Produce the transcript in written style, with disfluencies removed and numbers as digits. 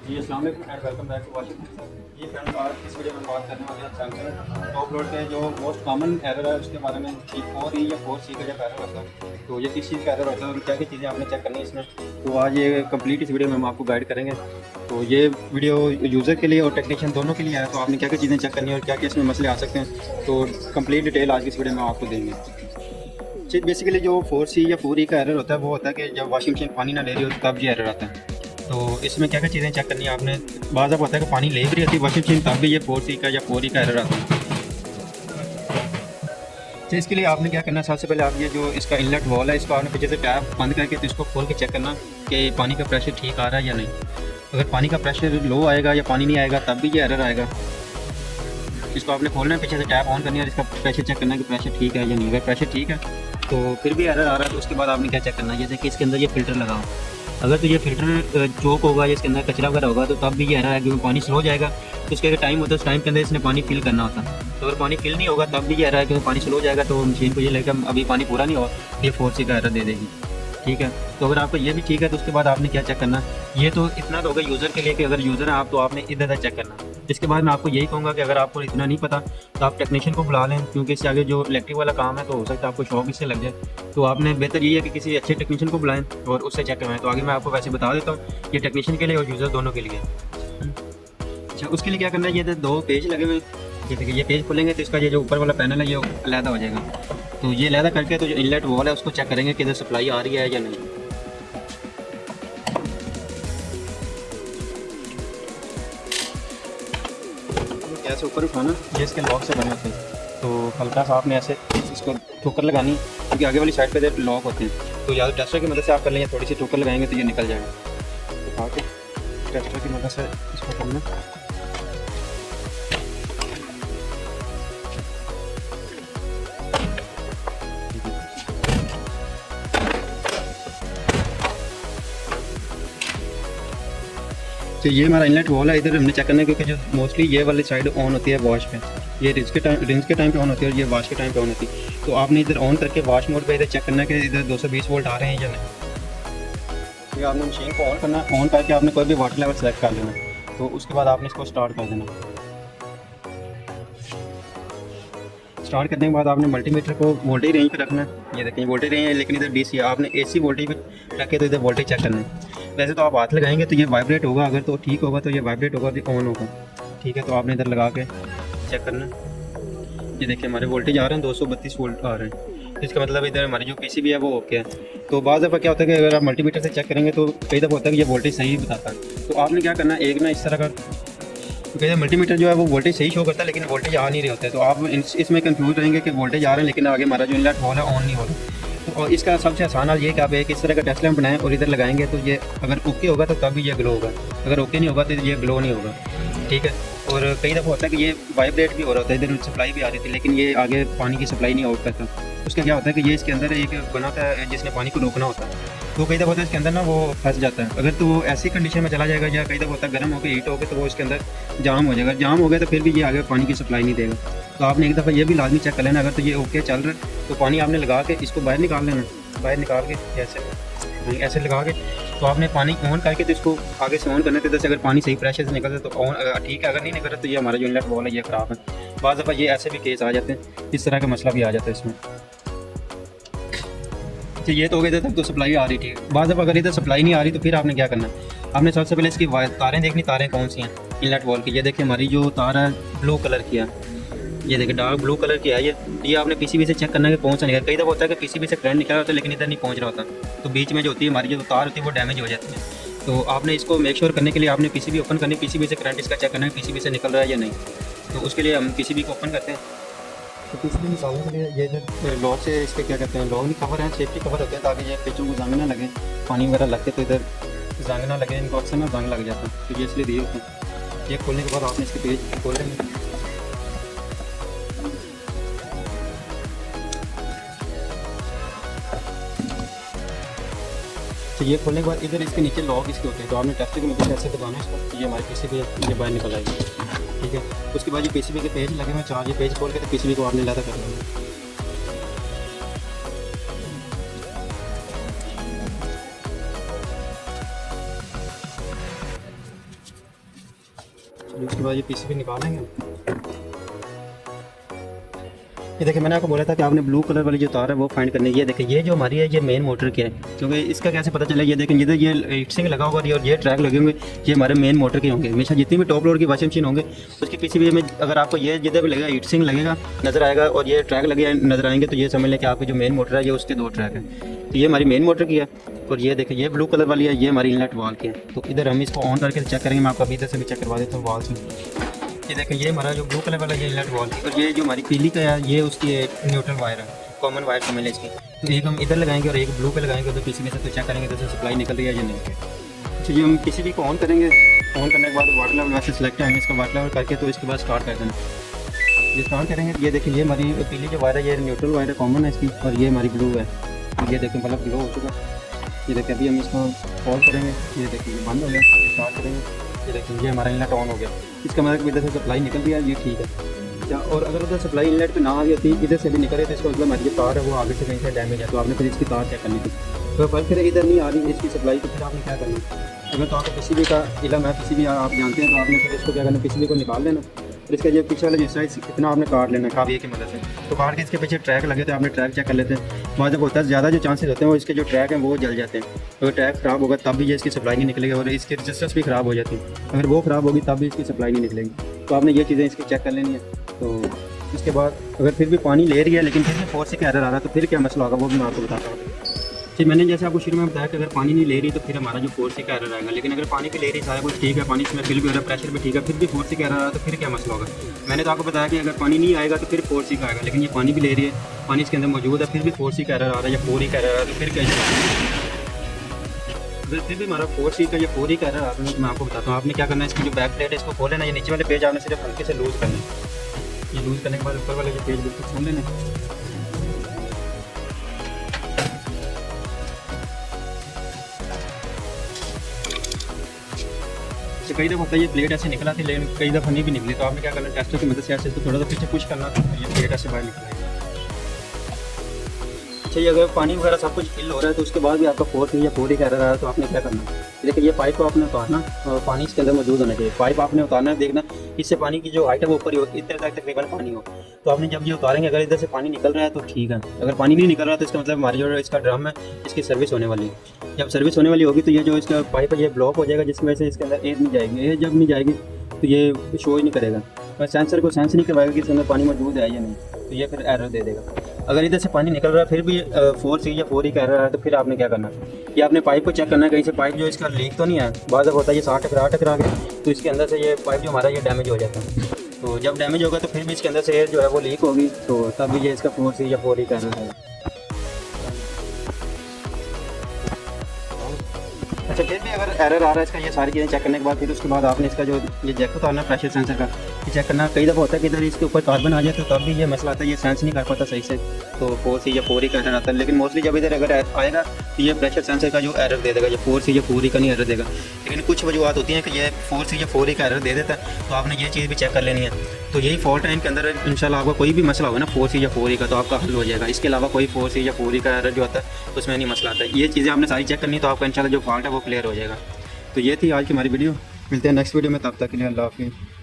जी अस्सलाम वालेकुम and welcome back to washing. ये फ्रेंड्स आज इस वीडियो में बात करने वाले हैं सैमसंग टॉप लोड के जो मोस्ट कॉमन एरर है उसके बारे में कि 4E या 4C का जब एरर होता है तो ये किस चीज़ का एरर होता है और क्या क्या चीज़ें आपने चेक करनी है इसमें। तो आज ये कंप्लीट इस वीडियो में हम आपको गाइड करेंगे। तो ये वीडियो यूज़र के लिए और टेक्नीशियन दोनों के लिए है, तो आपने क्या क्या चीज़ें चेक करनी है और क्या क्या इसमें मसले आ सकते हैं, तो कंप्लीट डिटेल आज की इस वीडियो में आपको देंगे। बेसिकली जो 4C या 4E का एरर होता है वो होता है कि जब वॉशिंग मशीन पानी ना ले रही हो तो तब ये एरर आता है। तो इसमें क्या क्या चीज़ें चेक करनी है आपने। बाज़ अब होता है कि पानी ले भी रही होती है वॉशिंग मशीन तब भी ये 4C का या 4E का एरर आता है। तो इसके लिए आपने क्या करना है, सबसे पहले आप ये जो इसका इनलेट वॉल है इसको आपने पीछे से टैप बंद करके तो इसको खोल के चेक करना कि पानी का प्रेशर ठीक आ रहा है या नहीं। अगर पानी का प्रेशर लो आएगा या पानी नहीं आएगा तब भी ये एरर आएगा। इसको आपने खोलना है, पीछे से टैप ऑन करनी है और इसका प्रेशर चेक करना है कि प्रेशर ठीक है या नहीं। अगर प्रेशर ठीक है तो फिर भी एरर आ रहा है तो उसके बाद आपने क्या चेक करना है, जैसे कि इसके अंदर ये फ़िल्टर लगाओ। अगर तो ये फ़िल्टर चोक होगा या इसके अंदर कचरा वगैरह होगा तो तब भी ये एरर है, क्योंकि पानी स्लो जाएगा तो इसके अगर टाइम होता है उस टाइम के अंदर इसने पानी फिल करना होता है। तो अगर पानी फिल नहीं होगा तब भी ये एरर है, क्योंकि पानी स्लो जाएगा तो मशीन को ये लगेगा अभी पानी पूरा नहीं हुआ, ये 4C का एरर दे देगी। ठीक है, तो अगर आपको ये भी ठीक है तो उसके बाद आपने क्या चेक करना, ये तो इतना तो होगा यूज़र के लिए कि अगर यूज़र है आप तो आपने इधर चेक करना। इसके बाद मैं आपको यही कहूँगा कि अगर आपको इतना नहीं पता तो आप टेक्नीशियन को बुला लें, क्योंकि इससे आगे जो इलेक्ट्रिक वाला काम है तो हो सकता है आपको शौक इससे लग जाए। तो आपने बेहतर ये है कि किसी अच्छे टेक्नीशियन को बुलाएं और उससे चेक करवाएं। तो आगे मैं आपको वैसे बता देता हूँ, ये टेक्नीशियन के लिए और यूज़र दोनों के लिए। अच्छा, उसके लिए क्या करना है, ये 2 पेज लगे हुए हैं। जैसे कि ये पेज खोलेंगे तो इसका ये जो ऊपर वाला पैनल है ये अलहदा हो जाएगा। तो ये अलहदा करके तो जो इनलेट वॉल है उसको चेक करेंगे कि इधर सप्लाई आ रही है या नहीं। गैस ऊपर उठाना, ये इसके लॉक से बने होते हैं। तो हल्का सा आपने ऐसे इसको ठोकर लगानी, क्योंकि आगे वाली साइड पे लॉक होते हैं। तो या तो टेस्टर की मदद से आप कर लेंगे, थोड़ी सी ठोकर लगाएंगे तो ये निकल जाएगा। उठा के टेस्टर की मदद से इसको करना। तो ये हमारा इनलेट वॉल है, इधर हमने चेक करना है, क्योंकि जो मोस्टली ये वाली साइड ऑन होती है वॉश पे, ये रिंस के टाइम पे ऑन होती है और ये वॉश के टाइम पे ऑन होती है। तो आपने इधर ऑन करके वॉश मोड पे इधर चेक करना है कि इधर 220 वोल्ट आ रहे हैं या नहीं। तो आपने मशीन को ऑन करना, ऑन करके आपने कोई भी वाटर लेवल सेलेक्ट कर लेना। तो उसके बाद आपने इसको स्टार्ट कर देना। स्टार्ट करने के बाद आपने मल्टीमीटर को वोल्टेज रेंज पे रखना है। ये देखें वोल्टेज रेंज है, लेकिन इधर DC है, आपने AC वोल्टेज पे रख के तो इधर वोल्टेज चेक करना है। वैसे तो आप हाथ लगाएंगे तो ये वाइब्रेट होगा, अगर तो ठीक होगा तो ये वाइब्रेट होगा तो ऑन होगा। ठीक है, तो आपने इधर लगा के चेक करना। ये देखिए हमारे वोल्टेज आ रहे हैं 232 वोल्ट आ रहे हैं, तो इसका मतलब इधर हमारी जो PCB है वो ओके है। तो बाज़ दफ़ा क्या होता है कि अगर आप मल्टीमीटर से चेक करेंगे तो कई दफ़ा होता है कि ये वोल्टेज सही बताता है। तो आपने क्या करना है, एक ना इस तरह का, क्योंकि मल्टीमीटर जो है वो वोल्टेज सही शो करता है लेकिन वोल्टेज आ नहीं रहे होते हैं। तो आप इसमें कंफ्यूज रहेंगे कि वोल्टेज आ रहे हैं लेकिन आगे हमारा जो इनलेट वॉल है ऑन नहीं हो रहा। तो और इसका सबसे आसान हाल ये कि आप एक इस तरह का टेस्ट लैंप बनाएं और इधर लगाएंगे तो ये अगर ओके होगा तो तब भी ये ग्लो होगा, अगर ओके नहीं होगा तो ये ग्लो नहीं होगा। ठीक है, और कई दफ़ा होता है कि ये वाइब्रेट भी हो रहा होता है, इधर सप्लाई भी आ रही थी लेकिन ये आगे पानी की सप्लाई नहीं आउट करता। उसका क्या होता है कि ये इसके अंदर एक बना होता है जिसने पानी को रोकना होता है। तो कई दफ़ा होता है इसके अंदर ना वो फंस जाता है। अगर तो वो ऐसी कंडीशन में चला जाएगा या कई दफ़ा होता है गर्म होकर हीट होकर तो वो इसके अंदर जाम हो जाएगा। जाम हो गया तो फिर भी ये आगे पानी की सप्लाई नहीं देगा। तो आपने एक दफ़ा ये भी लाजमी चेक कर लेना, अगर तो ये ओके चल रहा है तो पानी आपने लगा के इसको बाहर निकाल लेना। बाहर निकाल के ऐसे लगा के तो आपने पानी ऑन करके तो इसको आगे से ऑन करना। तो इधर से अगर पानी सही प्रेशर से निकलता है तो ऑन ठीक है, अगर नहीं निकल रहा तो ये हमारा जो इनलेट वॉल है ये ख़राब है। बाज़ दफ़ा ये ऐसे भी केस आ जाते हैं, इस तरह का मसला भी आ जाता है इसमें। तो ये तो इधर तक तो सप्लाई आ रही थी। बाज़ दफ़ा अगर इधर सप्लाई नहीं आ रही तो फिर आपने क्या करना है, आपने सबसे पहले इसकी तारें देखनी, तारें कौन सी हैं इनलेट वॉल की। ये देखिए हमारी जो तार है ब्लू कलर की है, ये देखिए डार्क ब्लू कलर की है। ये आपने PCB से चेक करना है कि कौन सा निकला। कई दफ़ा होता है कि PCB से करंट निकला होता है लेकिन इधर नहीं पहुंच रहा होता, तो बीच में जो होती है हमारी जो तार होती है वो डैमेज हो जाती है। तो आपने इसको मेक श्योर करने के लिए आपने PCB ओपन करनी, PCB से करंट इसका चेक करना है PCB से निकल रहा है या नहीं। तो उसके लिए हम PCB को ओपन करते हैं। तो PCB निकालने के लिए ये जो लॉक से इसके क्या कहते हैं, लॉक नहीं कवर है, सेफ्टी कवर होते हैं ताकि ये पेचों को जंग ना लगे, पानी वगैरह लगते तो इधर जंग ना लगे, इनको अक्सर ना जंग लग जाता है, तो ये इसलिए दिए होते हैं। ये खोलने के बाद आपने इसके पेज खोल लेंगे। तो ये खोलने के बाद इधर इसके नीचे लॉक इसके होते हैं, तो आपने टेस्टर की मदद से ऐसे दबाना है इसको, तो ये हमारे PCB ये बाहर निकल आएगी। ठीक है, उसके बाद ये PCB के पेज लगे हुए 4, ये पेज खोल के तो PCB को आपने लहदा कर देना। उसके बाद ये पीसीबी निकालेंगे। ये देखिए मैंने आपको बोला था कि आपने ब्लू कलर वाली जो तार है वो फाइंड करनी है। ये देखिए ये जो हमारी है ये मेन मोटर की है, क्योंकि इसका कैसे पता चला, ये देखिए जिधर ये हीट सिंक लगा होगा और ये ट्रैक लगे होंगे ये हमारे मेन मोटर के होंगे। हमेशा जितनी भी टॉप लोड की वॉशिंग मशीन होंगे उसकी पीसीबी में अगर आपको ये जिधर भी लगेगा हीट सिंक लगेगा नजर आएगा और ये ट्रैक लगे नजर आएंगे तो ये समझ लें कि आपकी जो मेन मोटर है ये उसके 2 ट्रैक है। तो ये हमारी मेन मोटर की है और ये देखिए ये ब्लू कलर वाली है ये हमारी इनलेट वाल की है। तो इधर हम इसको ऑन करके चेक करेंगे, मैं आपको अभी इधर से भी चेक करवा देता हूँ वाल से। ये देखिए ये हमारा जो ब्लू कलर वाला ये इनलेट वॉल की और ये जो हमारी पीली का है ये उसकी न्यूट्रल वायर है, कॉमन वायर समझ लें इसकी। तो एक हम इधर लगाएंगे और एक ब्लू पे लगाएंगे तो पीसीबी से तो चेक करेंगे तो सप्लाई निकल रही है या नहीं। तो ये हम पीसीबी को ऑन करेंगे, ऑन करने के बाद वाटर लेवल वैसे सेलेक्ट है इसका वाटर लेवल करके तो इसके बाद स्टार्ट कर देना। ये स्टार्ट करेंगे ये देखिए ये हमारी पीली जो वायर है ये न्यूट्रल वायर है, कॉमन है इसकी, और ये हमारी ब्लू है। ये देखिए मतलब ग्लो हो चुका। ये देखिए अभी हम इसको ऑन करेंगे, ये देखिए ये बंद हो गया, स्टार्ट करेंगे। ये देखिए ये हमारा इनलेट ऑन हो गया, इसका मतलब इधर से सप्लाई निकल रही है, ये ठीक है क्या। और अगर उधर सप्लाई इनलेट पे ना आ रही होती इधर से भी निकल रही तो इसका मतलब हमारी जो तार है वो आगे से कहीं से डैमेज है, तो आपने फिर इसकी तार चेक करनी थी। तो फिर इधर नहीं आ रही इसकी सप्लाई तो फिर आपने क्या करना, अगर तो आपको पीसीबी का इलम है, पीसीबी आप जानते हैं तो आपने फिर इसको क्या करना, पीसीबी को निकाल लेना और इसका जो पीछे वाला हिस्सा है इतना आपने काट लेना काविये की मदद से। तो काट के इसके पीछे ट्रैक लगे तो आपने ट्रैक चेक कर लेते हैं। वहाँ जब होता है ज़्यादा जो चांसेस होते हैं वो इसके जो ट्रैक हैं वो जल जाते हैं। अगर ट्रैक ख़राब होगा तब भी ये इसकी सप्लाई नहीं निकलेगी और इसकी रजिस्टेंस भी ख़राब हो जाती है। अगर वो ख़राब होगी तब भी इसकी सप्लाई नहीं निकलेगी। तो आपने ये चीज़ें इसकी चेक कर लेनी है। तो इसके बाद अगर फिर भी पानी ले रही है लेकिन फिर भी फोर्स से एरर आ रहा है तो फिर क्या मसला होगा वो भी मैं आपको बताता हूँ। जी मैंने जैसे आपको शुरू में बताया कि अगर पानी नहीं ले रही तो फिर हमारा जो फोर्स का एरर आएगा, लेकिन अगर पानी भी ले रही सारा कुछ ठीक है, पानी इसमें फिल भी हो रहा है, प्रेशर भी ठीक है, फिर भी फोर्स का एरर आ रहा है तो फिर क्या मसला होगा। मैंने तो आपको बताया कि अगर पानी नहीं आएगा तो फिर फोर्स का आएगा, लेकिन ये पानी भी ले रही है, पानी इसके अंदर मौजूद है, फिर भी फोर्स का एरर आ रहा है या फोर का एरर आ रहा है तो फिर क्या अगर फिर भी हमारा फोर्स का या फोर का एरर आ रहा है मैं आपको बताता हूँ। आपने क्या करना है, इसकी जो बैक प्लेट है इसको खोल लेना, ये नीचे वाले पेज आपने सिर्फ हल्के से लूज़ करना है। ये लूज़ करने के बाद ऊपर वाले जो पेज बिल्कुल खोल लेना। कई दफ़ा होता है ये प्लेट ऐसे निकला थी लेकिन कई दफ़ा नहीं भी निकली, तो आपने क्या करना, टेस्टर की मदद से ऐसे इसको थोड़ा सा पीछे पुश करना तो ये प्लेट ऐसे बाहर निकलेगी। अच्छा ये अगर पानी वगैरह सब कुछ फिल हो रहा है तो उसके बाद भी आपका फोर्स या फोर ही कह रहा है तो आपने क्या करना है, देखिए ये पाइप को आपने उतारना और पानी इसके अंदर मौजूद होना चाहिए। पाइप आपने उतारना है, देखना इससे पानी की जो हाइट है वो ऊपर ही हो, इतने तक तकरीबन पानी हो। तो आपने जब ये उतारेंगे अगर इधर से पानी निकल रहा है तो ठीक है, अगर पानी नहीं निकल रहा है तो इसका मतलब हमारी जो इसका ड्रम है इसकी सर्विस होने वाली है। जब सर्विस होने वाली होगी तो ये जो इसका पाइप है ये ब्लॉक हो जाएगा, जिसकी वजह से इसके अंदर एयर नहीं जाएगी। एयर जब नहीं जाएगी तो ये शो ही नहीं करेगा और सेंसर को सेंस नहीं करवाएगा कि इसके अंदर पानी मौजूद है या नहीं, तो ये फिर एरर दे देगा। अगर इधर से पानी निकल रहा है फिर भी फोर सी या फोर ही कह रहा है तो फिर आपने क्या करना है, ये आपने पाइप को चेक करना है कहीं से पाइप जो इसका लीक तो नहीं है। बाज़ होता है ये 60 टकरा के तो इसके अंदर से ये पाइप जो हमारा ये डैमेज हो जाता है। तो जब डैमेज होगा तो फिर भी इसके अंदर से एयर जो है वो लीक होगी, तो तब भी ये इसका फोर सी या फोर ही कह रहा है। अच्छा फिर भी अगर एरर आ रहा है इसका, ये सारी चीज़ें चेक करने के बाद फिर उसके बाद आपने इसका जो ये जैक उतारना प्रेशर सेंसर का ये चेक करना। कई दफ़ा होता है कि इधर इसके ऊपर कार्बन आ जाए तो तब भी ये मसला आता है, ये सेंस नहीं कर पाता सही से, तो फोर सी या फोर ही का एरर आता है। लेकिन मोस्टली जब इधर अगर आएगा तो ये प्रेशर सेंसर का जो एरर दे देगा, ये फोर सी या फोर ही का नहीं एरर देगा। लेकिन कुछ वजूहत होती हैं कि ये फोर सी या फोर ही का एरर दे देता है, तो आपने ये चीज़ भी चेक कर लेनी है। तो यही फॉल्ट टाइम के अंदर इंशाल्लाह आपका कोई भी मसला होगा ना फोर सी या फोर ही का तो आपका हल हो जाएगा। इसके अलावा कोई फोर सी या फोर ही का एरर जो आता है उसमें नहीं मसला आता है। ये चीज़ें आपने सारी चेक करनी तो आपका इंशाल्लाह जो फॉल्ट है वो क्लियर हो जाएगा। तो ये थी आज की हमारी वीडियो, मिलते हैं नेक्स्ट वीडियो में, तब तक के लिए अल्लाह हाफ़िज़।